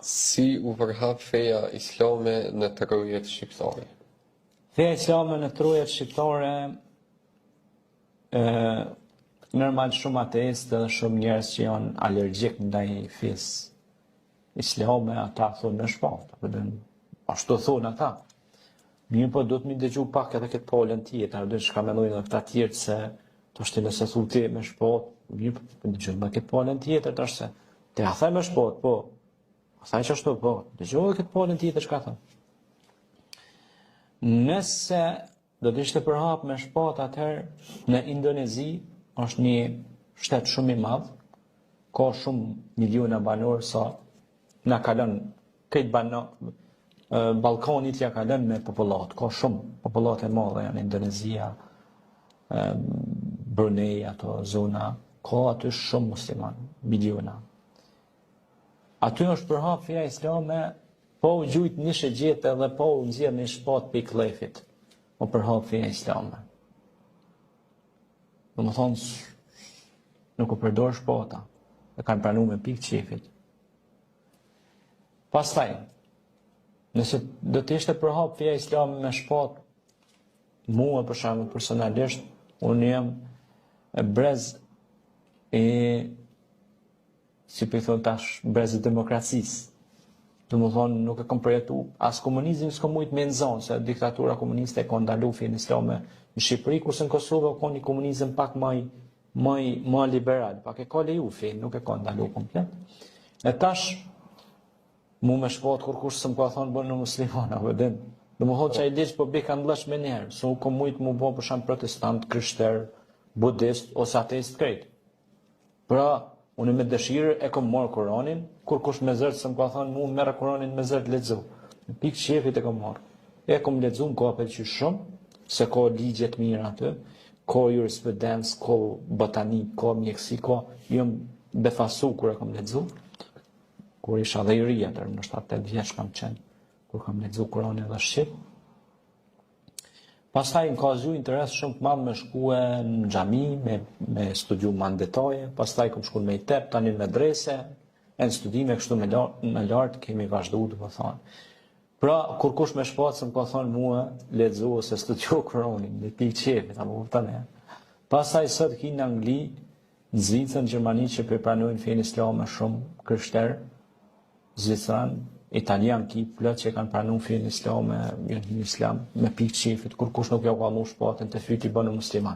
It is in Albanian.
Si u përhap feja islame në trojet shqiptare? Feja islame në trojet shqiptare, normal shumë ateistë dhe shumë njerëz që janë alergjik ndaj fesë islame, ata thonë në shpatë, ashtu thonë ata. Mirë po do të mi dëgju pak edhe këtë palën tjetër, do që ka mendojnë edhe këta tjerë se të është nëse thu ti me shpatë, mirë po dëgju me këtë palën tjetër të është se te a thaj me shpatë, po, a thaj që ashtu, po, dëgju edhe këtë palën tjetër që ka thënë. Nëse do të ishte përhap me shpatë atëherë në Indonezi, është një shtet shumë i madh, ka shumë miliona banor sa na kalon këtë banor, Ballkanit ja kalon me popullat, ka shumë popullat e madhe janë Indonezia, Brunei, ato zona, ka aty shumë musliman, miliona. Aty është përhap feja islame, po u gjujt një shëgjet edhe po u nxjerr një shpat për i klefit, o përhap feja islame. Do më thonë, nuk u përdor shpata, e kanë pranu me pikë qefit. Pastaj, nëse do të ishte përhap feja islame me shpat, mua për shembull personalisht, unë jam brez e, si për i thonë tash, brez e demokracisë. Do më thonë, nuk e kom përjetu, as komunizmin s'ko mujt me nëzonë, se diktatura komuniste e ka ndalu fejen islame në Shqipëri, kurse në Kosovë ka një komunizëm pak më liberal, pak e ka leju fejen, nuk e ka ndalu komplet. E tash, mu me shpat kur kush së më ka thonë bërë në muslimana, vëdin. Dhe më thotë që a i liqë po bi ka ndlash me njerë, se u kom mujtë mu bo për shumë protestant, krishter, budist, ose ateist krejt. Pra, unë me dëshirë e kom marë Koranin, kur kush me zërë së më ka thonë mu merë Koranin me zërë ledzu. Në pikë qefit e kom marë. E kom ledzu më ka apet që shumë, se ka ligjet mirë aty, ka jurisprudencë, ka botanik, ka mjekësi, ka jëmë befasu kur e kom ledzu. Kur isha dhe i ri atër, në 7-8 vjeç kam qenë, kur kam lexu Kur'anin dhe shqip. Pastaj më ka zgju interes shumë të madh me shkue në xhami, me studiu mandetaje, pastaj kam shkuar me i tep, tani në medrese, e në studime kështu me lartë kemi vazhdu, dhe më thonë. Pra, kur kush me shpatë, më ka thonë mua, lexu ose studiu Kur'anin, në pikë qefit, apo kupton e. Pastaj sot ki në Angli, në Zvicër, në Gjermani, që përpranojnë fejen islame shumë krishterë, Zvicran, Italian ki plot që kanë pranuar fejen islame, në islam me pikë qefit, kur kush nuk ja ka mu shpatën të fyti bënë musliman.